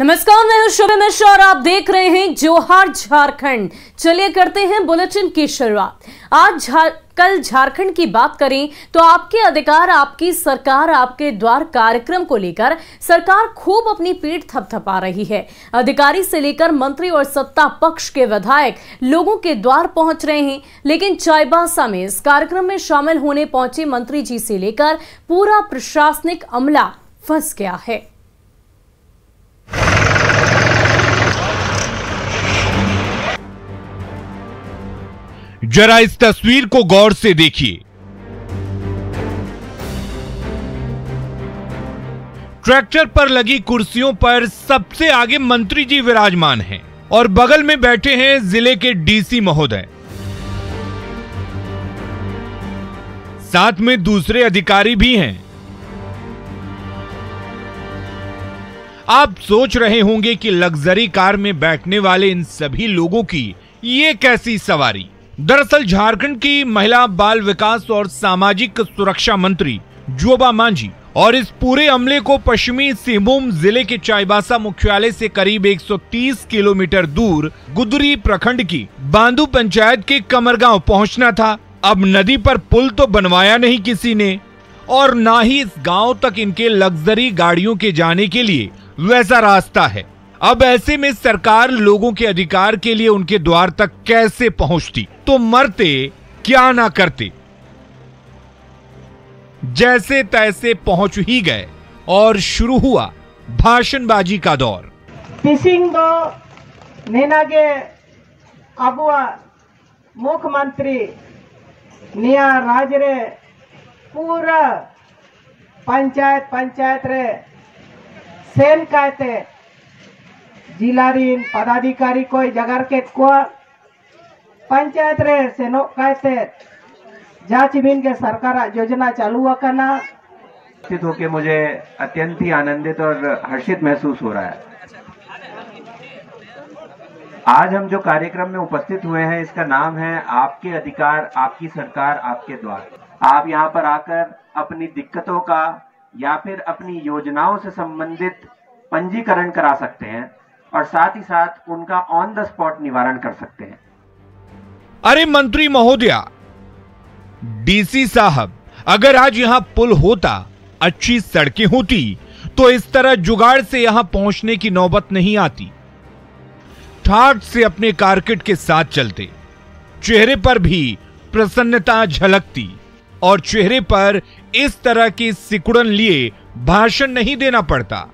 नमस्कार, मैं हूं शुभ मिश्रा और आप देख रहे हैं जोहार झारखंड। चलिए करते हैं बुलेटिन की शुरुआत। कल झारखंड की बात करें तो आपके अधिकार आपकी सरकार आपके द्वार कार्यक्रम को लेकर सरकार खूब अपनी पीठ थपथपा रही है। अधिकारी से लेकर मंत्री और सत्ता पक्ष के विधायक लोगों के द्वार पहुंच रहे हैं, लेकिन चाईबासा में इस कार्यक्रम में शामिल होने पहुंचे मंत्री जी से लेकर पूरा प्रशासनिक अमला फंस गया है। जरा इस तस्वीर को गौर से देखिए। ट्रैक्टर पर लगी कुर्सियों पर सबसे आगे मंत्री जी विराजमान हैं और बगल में बैठे हैं जिले के डीसी महोदय। साथ में दूसरे अधिकारी भी हैं। आप सोच रहे होंगे कि लग्जरी कार में बैठने वाले इन सभी लोगों की ये कैसी सवारी। दरअसल झारखंड की महिला बाल विकास और सामाजिक सुरक्षा मंत्री जोबा मांझी और इस पूरे अमले को पश्चिमी सिंहभूम जिले के चाईबासा मुख्यालय से करीब 130 किलोमीटर दूर गुदरी प्रखंड की बांदू पंचायत के कमरगांव पहुंचना था। अब नदी पर पुल तो बनवाया नहीं किसी ने और ना ही इस गांव तक इनके लग्जरी गाड़ियों के जाने के लिए वैसा रास्ता है। अब ऐसे में सरकार लोगों के अधिकार के लिए उनके द्वार तक कैसे पहुंचती, तो मरते क्या ना करते। जैसे तैसे पहुंच ही गए और शुरू हुआ भाषणबाजी का दौर। तिसिंग दो नेनागे अबुआ मुख्यमंत्री निया राज रे पूरा पंचायत रे सेन कहते जिलारीन पदाधिकारी कोई जगह के पंचायत रे सेनो कहते जाचिबिन के सरकार योजना चालू करना होके मुझे अत्यंत ही आनंदित और हर्षित महसूस हो रहा है। आज हम जो कार्यक्रम में उपस्थित हुए हैं इसका नाम है आपके अधिकार आपकी सरकार आपके द्वार। आप यहाँ पर आकर अपनी दिक्कतों का या फिर अपनी योजनाओं से संबंधित पंजीकरण करा सकते हैं और साथ ही साथ उनका ऑन द स्पॉट निवारण कर सकते हैं। अरे मंत्री महोदया, डीसी साहब, अगर आज यहां पुल होता, अच्छी सड़कें होती तो इस तरह जुगाड़ से यहां पहुंचने की नौबत नहीं आती। ठाठ से अपने कारकेट के साथ चलते, चेहरे पर भी प्रसन्नता झलकती और चेहरे पर इस तरह की सिकुड़न लिए भाषण नहीं देना पड़ता।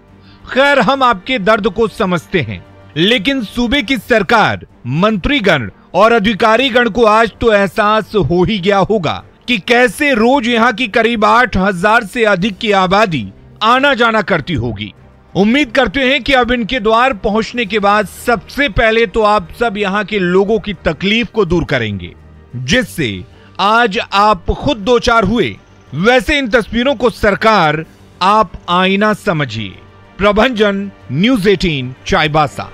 खैर, हम आपके दर्द को समझते हैं, लेकिन सूबे की सरकार, मंत्रीगण और अधिकारीगण को आज तो एहसास हो ही गया होगा कि कैसे रोज यहाँ की करीब 8,000 से अधिक की आबादी आना जाना करती होगी। उम्मीद करते हैं कि अब इनके द्वार पहुंचने के बाद सबसे पहले तो आप सब यहाँ के लोगों की तकलीफ को दूर करेंगे, जिससे आज आप खुद दो चार हुए। वैसे इन तस्वीरों को सरकार आप आईना समझिए। प्रभंजन, न्यूज़ 18, चाईबासा।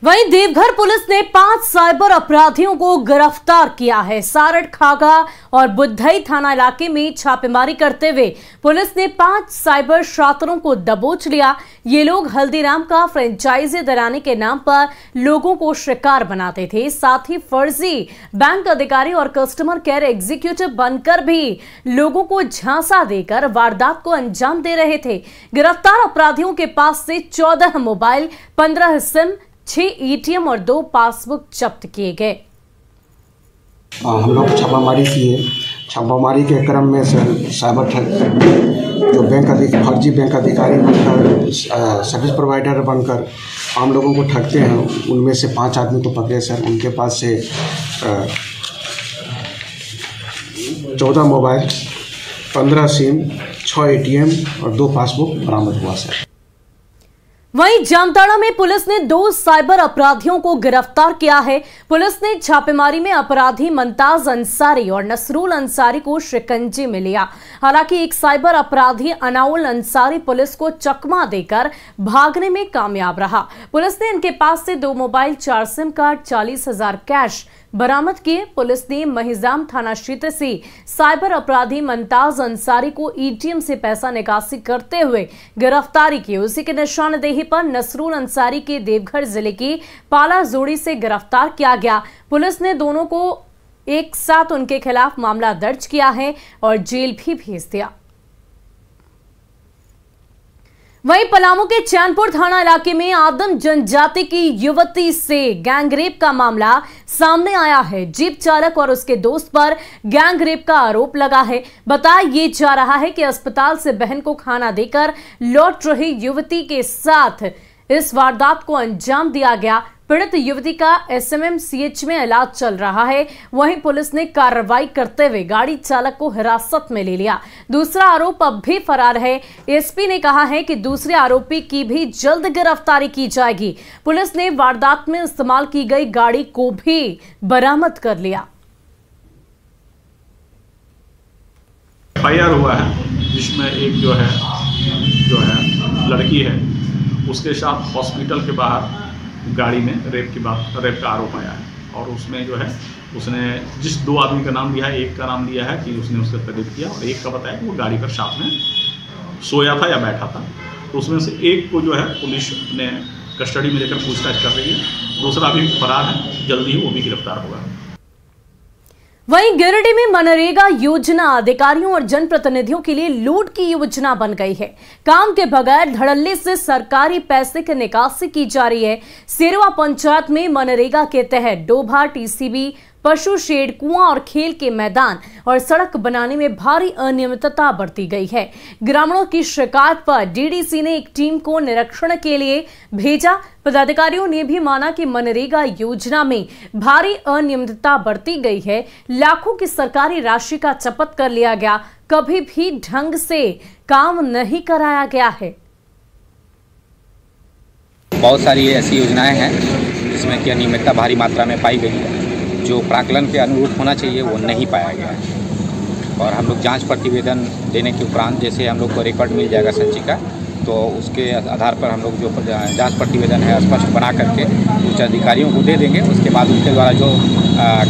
वहीं देवघर पुलिस ने 5 साइबर अपराधियों को गिरफ्तार किया है। सारड़, खागा और बुद्धई थाना इलाके में छापेमारी करते हुए पुलिस ने 5 साइबर शातिरों को दबोच लिया। ये लोग हल्दीराम का फ्रेंचाइजी दिलाने के नाम पर लोगों को शिकार बनाते थे, साथ ही फर्जी बैंक अधिकारी और कस्टमर केयर एग्जीक्यूटिव बनकर भी लोगों को झांसा देकर वारदात को अंजाम दे रहे थे। गिरफ्तार अपराधियों के पास से 14 मोबाइल, 15 सिम, 6 एटीएम और 2 पासबुक जब्त किए गए। हम लोग छापामारी किए। छापामारी के क्रम में साइबर ठग जो फर्जी बैंक अधिकारी बनकर सर्विस प्रोवाइडर बनकर आम लोगों को ठगते हैं, उनमें से 5 आदमी तो पकड़े सर। उनके पास से 14 मोबाइल, 15 सिम, 6 एटीएम और 2 पासबुक बरामद हुआ सर। वहीं जामताड़ा में पुलिस ने 2 साइबर अपराधियों को गिरफ्तार किया है। पुलिस ने छापेमारी में अपराधी मुमताज अंसारी और नसरुल अंसारी को शिकंजे में लिया। हालांकि एक साइबर अपराधी अनाउल अंसारी पुलिस को चकमा देकर भागने में कामयाब रहा। पुलिस ने इनके पास से 2 मोबाइल, 4 सिम कार्ड, 40,000 कैश, बरामद किए। पुलिस ने महिजाम थाना क्षेत्र से साइबर अपराधी मुमताज अंसारी को एटीएम से पैसा निकासी करते हुए गिरफ्तारी की। उसी के निशानदेही पर नसरुल अंसारी के देवघर जिले की पाला जोड़ी से गिरफ्तार किया गया। पुलिस ने दोनों को एक साथ उनके खिलाफ मामला दर्ज किया है और जेल भी भेज दिया। वहीं पलामू के चैनपुर थाना इलाके में आदिम जनजाति की युवती से गैंगरेप का मामला सामने आया है। जीप चालक और उसके दोस्त पर गैंगरेप का आरोप लगा है। बताया ये जा रहा है कि अस्पताल से बहन को खाना देकर लौट रही युवती के साथ इस वारदात को अंजाम दिया गया। पीड़ित युवती का SMMCH में इलाज चल रहा है। वहीं पुलिस ने कार्रवाई करते हुए गाड़ी चालक को हिरासत में ले लिया। दूसरा आरोप अब भी फरार है। एसपी ने कहा है कि दूसरे आरोपी की भी जल्द गिरफ्तारी की जाएगी। पुलिस ने वारदात में इस्तेमाल की गई गाड़ी को भी बरामद कर लिया। FIR हुआ है जिसमें एक जो है लड़की है, उसके साथ हॉस्पिटल के बाहर गाड़ी में रेप का आरोप आया है। और उसमें जो है उसने जिस 2 आदमी का नाम लिया है, एक का नाम लिया है कि उसने उससे रेप किया और एक का बताया कि वो गाड़ी पर साथ में सोया था या बैठा था। तो उसमें से एक को जो है पुलिस अपने कस्टडी में लेकर पूछताछ कर रही है। दूसरा अभी फरार है, जल्दी ही वो भी गिरफ्तार होगा। वहीं गिरिडीह में मनरेगा योजना अधिकारियों और जनप्रतिनिधियों के लिए लूट की योजना बन गई है। काम के बगैर धड़ल्ले से सरकारी पैसे की निकासी की जा रही है। सिरवा पंचायत में मनरेगा के तहत डोभा, TCB, पशु शेड, कुआं और खेल के मैदान और सड़क बनाने में भारी अनियमितता बरती गई है। ग्रामीणों की शिकायत पर DDC ने एक टीम को निरीक्षण के लिए भेजा। पदाधिकारियों ने भी माना कि मनरेगा योजना में भारी अनियमितता बरती गई है। लाखों की सरकारी राशि का चपत कर लिया गया, कभी भी ढंग से काम नहीं कराया गया है। बहुत सारी ऐसी योजनाएं हैं जिसमें कि अनियमितता भारी मात्रा में पाई गई है। जो प्राकलन के अनुरूप होना चाहिए वो नहीं पाया गया है। और हम लोग जांच प्रतिवेदन देने के उपरांत जैसे हम लोग को रिकॉर्ड मिल जाएगा संचिका, तो उसके आधार पर हम लोग जो जांच प्रतिवेदन है स्पष्ट बना करके उच्च अधिकारियों को दे देंगे। उसके बाद उनके द्वारा जो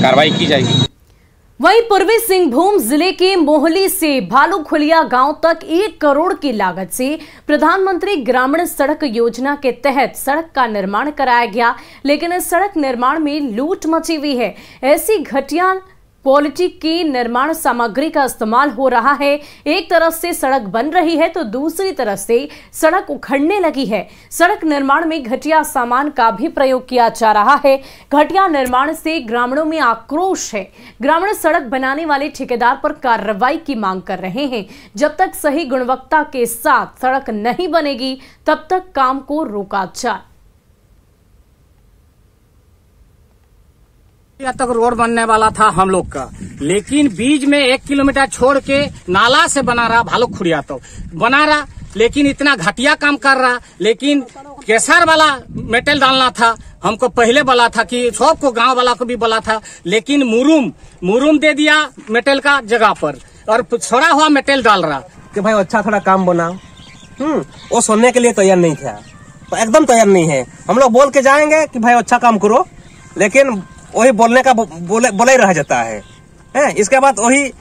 कार्रवाई की जाएगी। वहीं पूर्वी सिंहभूम जिले के मोहली से भालूखुलिया गांव तक 1 करोड़ की लागत से प्रधानमंत्री ग्रामीण सड़क योजना के तहत सड़क का निर्माण कराया गया, लेकिन इस सड़क निर्माण में लूट मची हुई है। ऐसी घटिया क्वालिटी की निर्माण सामग्री का इस्तेमाल हो रहा है। एक तरफ से सड़क बन रही है तो दूसरी तरफ से सड़क उखड़ने लगी है। सड़क निर्माण में घटिया सामान का भी प्रयोग किया जा रहा है। घटिया निर्माण से ग्रामीणों में आक्रोश है। ग्रामीण सड़क बनाने वाले ठेकेदार पर कार्रवाई की मांग कर रहे हैं। जब तक सही गुणवत्ता के साथ सड़क नहीं बनेगी तब तक काम को रोका जाए। यहाँ तक रोड बनने वाला था हम लोग का, लेकिन बीच में 1 किलोमीटर छोड़ के नाला से बना रहा भालूखुलिया तो बना रहा, लेकिन इतना घटिया काम कर रहा। लेकिन केसर वाला मेटल डालना था, हमको पहले बोला था कि सबको गांव वाला को भी बोला था, लेकिन मुरुम दे दिया मेटल का जगह पर और छोड़ा हुआ मेटल डाल रहा कि भाई अच्छा थोड़ा काम बनाओ। वो सुनने के लिए तैयार नहीं था, तो एकदम तैयार नहीं है। हम लोग बोल के जाएंगे कि भाई अच्छा काम करो, लेकिन वही बोलने का बोले ही रह जाता है। इसके बाद वही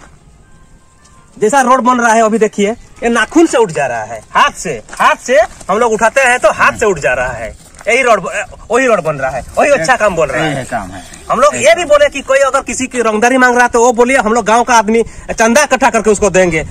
जैसा रोड बन रहा है अभी देखिए, ये नाखून से उठ जा रहा है, हाथ से हम लोग उठाते हैं तो हाथ से उठ जा रहा है। यही रोड वही रोड बन रहा है, वही अच्छा काम बोल रहा है। हम लोग ये भी बोले कि कोई अगर किसी की रंगदारी मांग रहा है तो वो बोलिए, हम लोग गाँव का आदमी चंदा इकट्ठा करके उसको देंगे।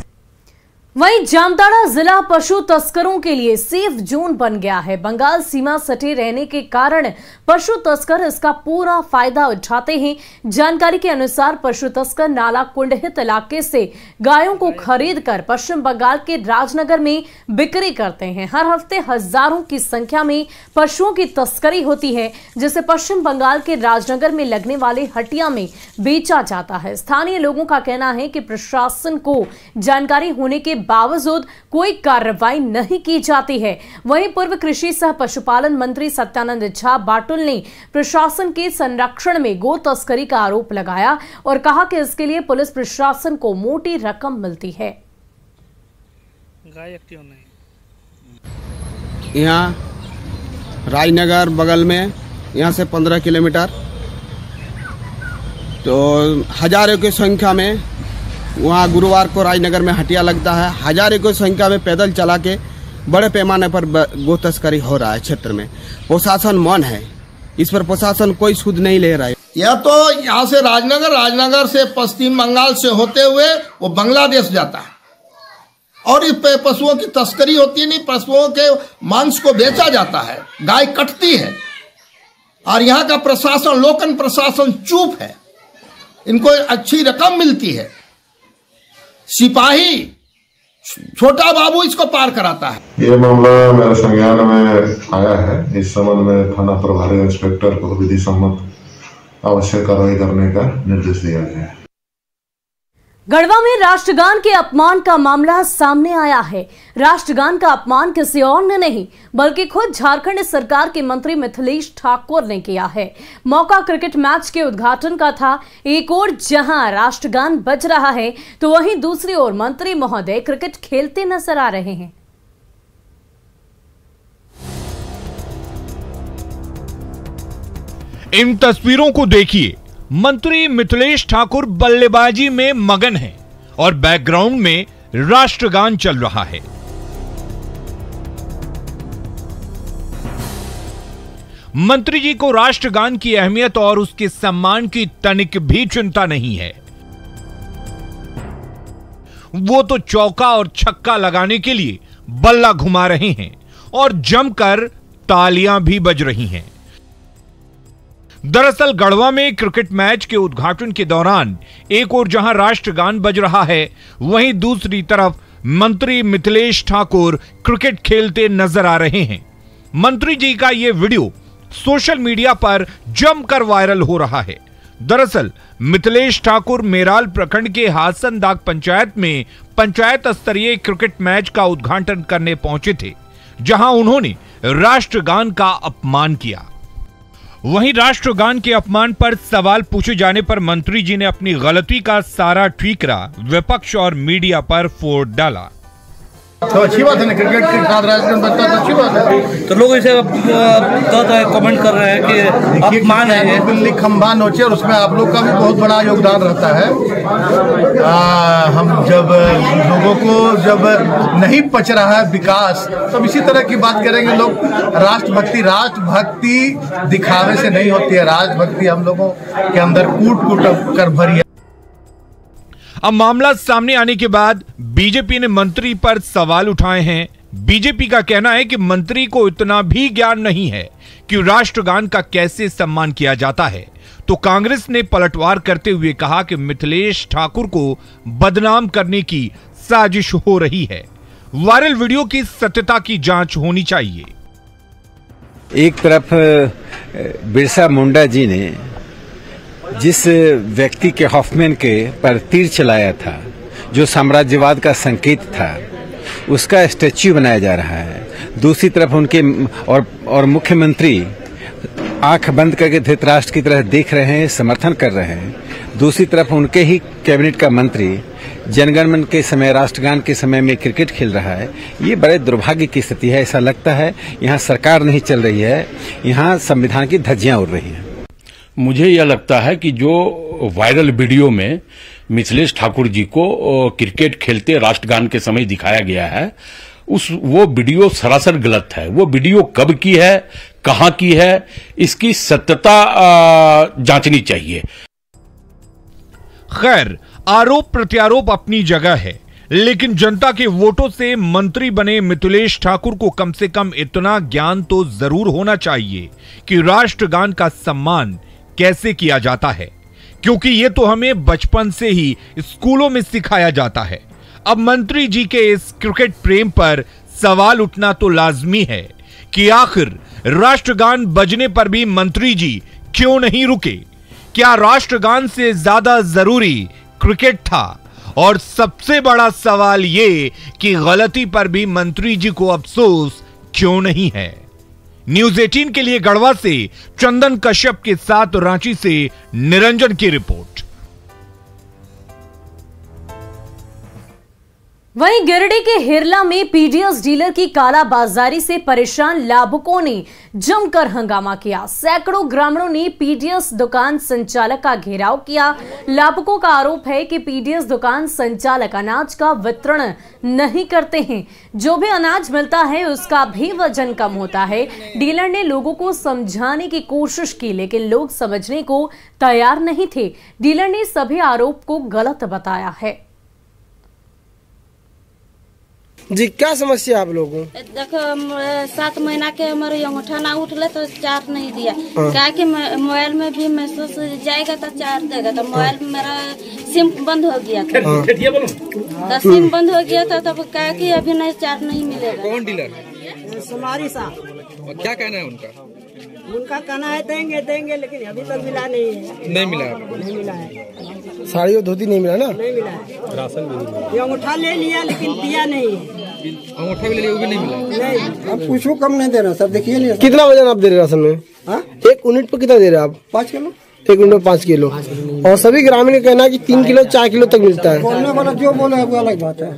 वहीं जामताड़ा जिला पशु तस्करों के लिए सेफ जोन बन गया है। बंगाल सीमा सटे रहने के कारण पशु तस्कर इसका पूरा फायदा उठाते हैं। जानकारी के अनुसार पशु तस्कर नाला कुंडहित इलाके से गायों को खरीदकर पश्चिम बंगाल के राजनगर में बिक्री करते हैं। हर हफ्ते हजारों की संख्या में पशुओं की तस्करी होती है, जिसे पश्चिम बंगाल के राजनगर में लगने वाले हटिया में बेचा जाता है। स्थानीय लोगों का कहना है कि प्रशासन को जानकारी होने के बावजूद कोई कार्रवाई नहीं की जाती है। वहीं पूर्व कृषि सह पशुपालन मंत्री सत्यानंद झा बाटुल ने प्रशासन के संरक्षण में गो तस्करी का आरोप लगाया और कहा कि इसके लिए पुलिस प्रशासन को मोटी रकम मिलती है। यहाँ राजनगर बगल में, यहाँ से 15 किलोमीटर तो हजारों की संख्या में वहाँ गुरुवार को राजनगर में हटिया लगता है। हजारों की संख्या में पैदल चला के बड़े पैमाने पर गो तस्करी हो रहा है क्षेत्र में। प्रशासन मौन है, इस पर प्रशासन कोई सुध नहीं ले रहा है। यह तो यहाँ से राजनगर से पश्चिम बंगाल से होते हुए वो बांग्लादेश जाता है और इस पे पशुओं की तस्करी होती है। नहीं, पशुओं के मांस को बेचा जाता है, गाय कटती है और यहाँ का प्रशासन, लोकन प्रशासन चुप है। इनको अच्छी रकम मिलती है, सिपाही छोटा बाबू इसको पार कराता है। ये मामला मेरे संज्ञान में आया है। इस संबंध में थाना प्रभारी इंस्पेक्टर को विधि सम्मत आवश्यक कार्रवाई करने का निर्देश दिया गया है। गढ़वा में राष्ट्रगान के अपमान का मामला सामने आया है। राष्ट्रगान का अपमान किसी और ने नहीं बल्कि खुद झारखंड सरकार के मंत्री मिथिलेश ठाकुर ने किया है। मौका क्रिकेट मैच के उद्घाटन का था। एक ओर जहां राष्ट्रगान बज रहा है तो वहीं दूसरी ओर मंत्री महोदय क्रिकेट खेलते नजर आ रहे हैं। इन तस्वीरों को देखिए। मंत्री मिथिलेश ठाकुर बल्लेबाजी में मगन हैं और बैकग्राउंड में राष्ट्रगान चल रहा है। मंत्री जी को राष्ट्रगान की अहमियत और उसके सम्मान की तनिक भी चिंता नहीं है। वो तो चौका और छक्का लगाने के लिए बल्ला घुमा रहे हैं और जमकर तालियां भी बज रही हैं। दरअसल गढ़वा में क्रिकेट मैच के उद्घाटन के दौरान एक ओर जहां राष्ट्रगान बज रहा है वहीं दूसरी तरफ मंत्री मिथिलेश ठाकुर क्रिकेट खेलते नजर आ रहे हैं। मंत्री जी का यह वीडियो सोशल मीडिया पर जमकर वायरल हो रहा है। दरअसल मिथिलेश ठाकुर मेराल प्रखंड के हासनदाग पंचायत में पंचायत स्तरीय क्रिकेट मैच का उद्घाटन करने पहुंचे थे, जहां उन्होंने राष्ट्रगान का अपमान किया। वहीं राष्ट्रगान के अपमान पर सवाल पूछे जाने पर मंत्री जी ने अपनी गलती का सारा ठीकरा विपक्ष और मीडिया पर फोड़ डाला। तो अच्छी बात है ना, क्रिकेट के साथ राष्ट्रगान बजता तो अच्छी बात है। तो लोग इसे कमेंट कर रहे हैं कि अपमान है। बिल्ली खंभा नोचे और उसमें आप लोग का भी बहुत बड़ा योगदान रहता है। हम जब लोगों को जब नहीं पच रहा है विकास, तब इसी तरह की बात करेंगे लोग। राष्ट्रभक्ति दिखावे से नहीं होती है। राष्ट्रभक्ति हम लोगों के अंदर कूट कूट कर भरी है। अब मामला सामने आने के बाद बीजेपी ने मंत्री पर सवाल उठाए हैं। बीजेपी का कहना है कि मंत्री को इतना भी ज्ञान नहीं है कि राष्ट्रगान का कैसे सम्मान किया जाता है। तो कांग्रेस ने पलटवार करते हुए कहा कि मिथिलेश ठाकुर को बदनाम करने की साजिश हो रही है। वायरल वीडियो की सत्यता की जांच होनी चाहिए। एक तरफ बिरसा मुंडा जी ने जिस व्यक्ति के हॉफमैन के पर तीर चलाया था, जो साम्राज्यवाद का संकेत था, उसका स्टैच्यू बनाया जा रहा है। दूसरी तरफ उनके और मुख्यमंत्री आंख बंद करके धृतराष्ट्र की तरह देख रहे हैं, समर्थन कर रहे हैं। दूसरी तरफ उनके ही कैबिनेट का मंत्री जनगणमन के समय, राष्ट्रगान के समय में क्रिकेट खेल रहा है। ये बड़े दुर्भाग्य की स्थिति है। ऐसा लगता है यहाँ सरकार नहीं चल रही है, यहाँ संविधान की धज्जियां उड़ रही हैं। मुझे यह लगता है कि जो वायरल वीडियो में मिथिलेश ठाकुर जी को क्रिकेट खेलते राष्ट्रगान के समय दिखाया गया है, वो वीडियो सरासर गलत है। वो वीडियो कब की है, कहां की है, इसकी सत्यता जांचनी चाहिए। खैर, आरोप प्रत्यारोप अपनी जगह है, लेकिन जनता के वोटों से मंत्री बने मिथिलेश ठाकुर को कम से कम इतना ज्ञान तो जरूर होना चाहिए कि राष्ट्रगान का सम्मान कैसे किया जाता है, क्योंकि यह तो हमें बचपन से ही स्कूलों में सिखाया जाता है। अब मंत्री जी के इस क्रिकेट प्रेम पर सवाल उठना तो लाजमी है कि आखिर राष्ट्रगान बजने पर भी मंत्री जी क्यों नहीं रुके? क्या राष्ट्रगान से ज्यादा जरूरी क्रिकेट था? और सबसे बड़ा सवाल यह कि गलती पर भी मंत्री जी को अफसोस क्यों नहीं है? न्यूज़ 18 के लिए गढ़वा से चंदन कश्यप के साथ रांची से निरंजन की रिपोर्ट। वहीं गिरिडीह के हिरला में पीडीएस डीलर की कालाबाजारी से परेशान लाभुकों ने जमकर हंगामा किया। सैकड़ों ग्रामीणों ने पीडीएस दुकान संचालक का घेराव किया। लाभुकों का आरोप है कि पीडीएस दुकान संचालक अनाज का वितरण नहीं करते हैं। जो भी अनाज मिलता है उसका भी वजन कम होता है। डीलर ने लोगों को समझाने की कोशिश की, लेकिन लोग समझने को तैयार नहीं थे। डीलर ने सभी आरोप को गलत बताया है। जी, क्या समस्या आप लोगों? देखो 7 महीना के हमारे अंगूठा ना उठले तो चार्ज नहीं दिया। क्या कि मोबाइल में भी मैसेज जाएगा तो चार्ज देगा। तो मोबाइल में मेरा सिम बंद हो गया था। तो सिम बंद हो गया था, तब क्या कि अभी नहीं चार्ज नहीं मिलेगा। कौन डीलर है? सुमारी साहब। क्या कहना है उनका? उनका कहना है देंगे, लेकिन अभी तक मिला नहीं है। नहीं मिला है। साड़ी और धोती नहीं मिला ना? नहीं मिला है। राशन भी नहीं मिला। ये अंगूठा ले लिया लेकिन दिया नहीं है। अंगूठा भी ले लिया, वो भी नहीं मिला। नहीं, अब कुछ कम नहीं दे रहा सर। देखिए नहीं। कितना वजन आप दे रहे राशन में? हाँ, 1 यूनिट पर कितना दे रहे हैं आप? 5 किलो। 1 unit 5 kilo. और सभी ग्रामीण का कहना है कि 3 किलो 4 किलो तक मिलता है। बोलने वाला जो बोले वो अलग बात है।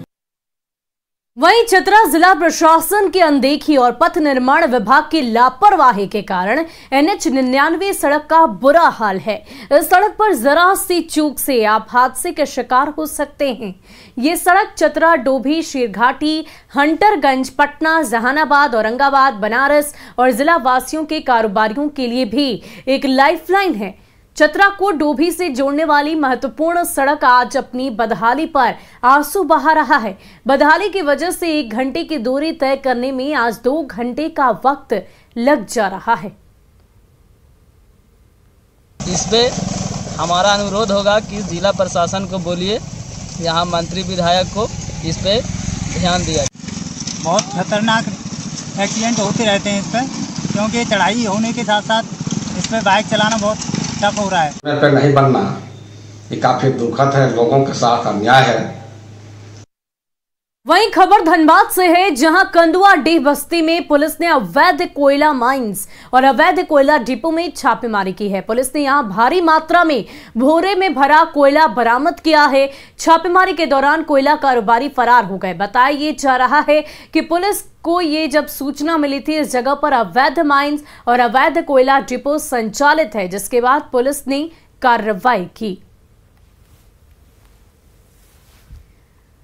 वहीं चतरा जिला प्रशासन की अनदेखी और पथ निर्माण विभाग की लापरवाही के कारण NH 99 सड़क का बुरा हाल है। इस सड़क पर जरा सी चूक से आप हादसे के शिकार हो सकते हैं। ये सड़क चतरा, डोभी, शेरघाटी, हंटरगंज, पटना, जहानाबाद, औरंगाबाद, बनारस और जिला वासियों के कारोबारियों के लिए भी एक लाइफलाइन है। चतरा को डोभी से जोड़ने वाली महत्वपूर्ण सड़क आज अपनी बदहाली पर आंसू बहा रहा है। बदहाली की वजह से 1 घंटे की दूरी तय करने में आज 2 घंटे का वक्त लग जा रहा है। इस पे हमारा अनुरोध होगा कि जिला प्रशासन को बोलिए, यहाँ मंत्री विधायक को इस पे ध्यान दिया। बहुत खतरनाक एक्सीडेंट होते रहते हैं इस पर, क्योंकि चढ़ाई होने के साथ साथ इस पर बाइक चलाना बहुत टफ हो रहा है। पे नहीं बनना ये काफी दुखद है, लोगों के साथ अन्याय है। वहीं खबर धनबाद से है, जहां कंदुआ डीह बस्ती में पुलिस ने अवैध कोयला माइंस और अवैध कोयला डिपो में छापेमारी की है। पुलिस ने यहां भारी मात्रा में भोरे में भरा कोयला बरामद किया है। छापेमारी के दौरान कोयला कारोबारी फरार हो गए। बताया ये जा रहा है कि पुलिस को ये जब सूचना मिली थी इस जगह पर अवैध माइंस और अवैध कोयला डिपो संचालित है, जिसके बाद पुलिस ने कार्रवाई की।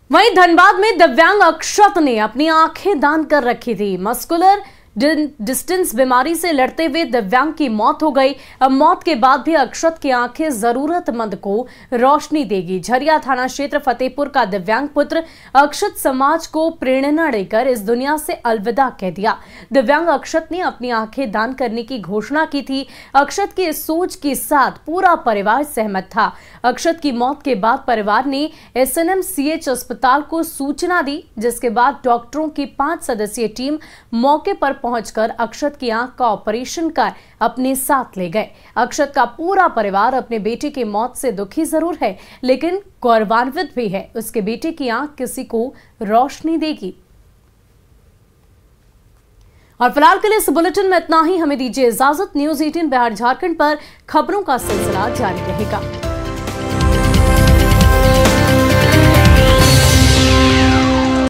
वहीं धनबाद में दिव्यांग अक्षत ने अपनी आंखें दान कर रखी थी। मस्कुलर डिस्टेंस बीमारी से लड़ते हुए दिव्यांग की मौत हो गई। अब मौत के बाद भी अक्षत की आंखें जरूरतमंद को रोशनी देगी। झरिया थाना क्षेत्र फतेहपुर का दिव्यांग पुत्र अक्षत समाज को प्रेरणा देकर इस दुनिया से अलविदा कह दिया। दिव्यांग अक्षत ने अपनी आंखें दान करने की घोषणा की थी। अक्षत की इस सोच के साथ पूरा परिवार सहमत था। अक्षत की मौत के बाद परिवार ने SNMCH अस्पताल को सूचना दी, जिसके बाद डॉक्टरों की 5 सदस्यीय टीम मौके पर पहुंचकर अक्षत की आंख का ऑपरेशन कर अपने साथ ले गए। अक्षत का पूरा परिवार अपने बेटे की मौत से दुखी जरूर है, लेकिन गौरवान्वित भी है। उसके बेटे की आंख किसी को रोशनी देगी। और फिलहाल के लिए इस बुलेटिन में इतना ही। हमें दीजिए इजाजत। न्यूज़ 18 बिहार झारखंड पर खबरों का सिलसिला जारी रहेगा।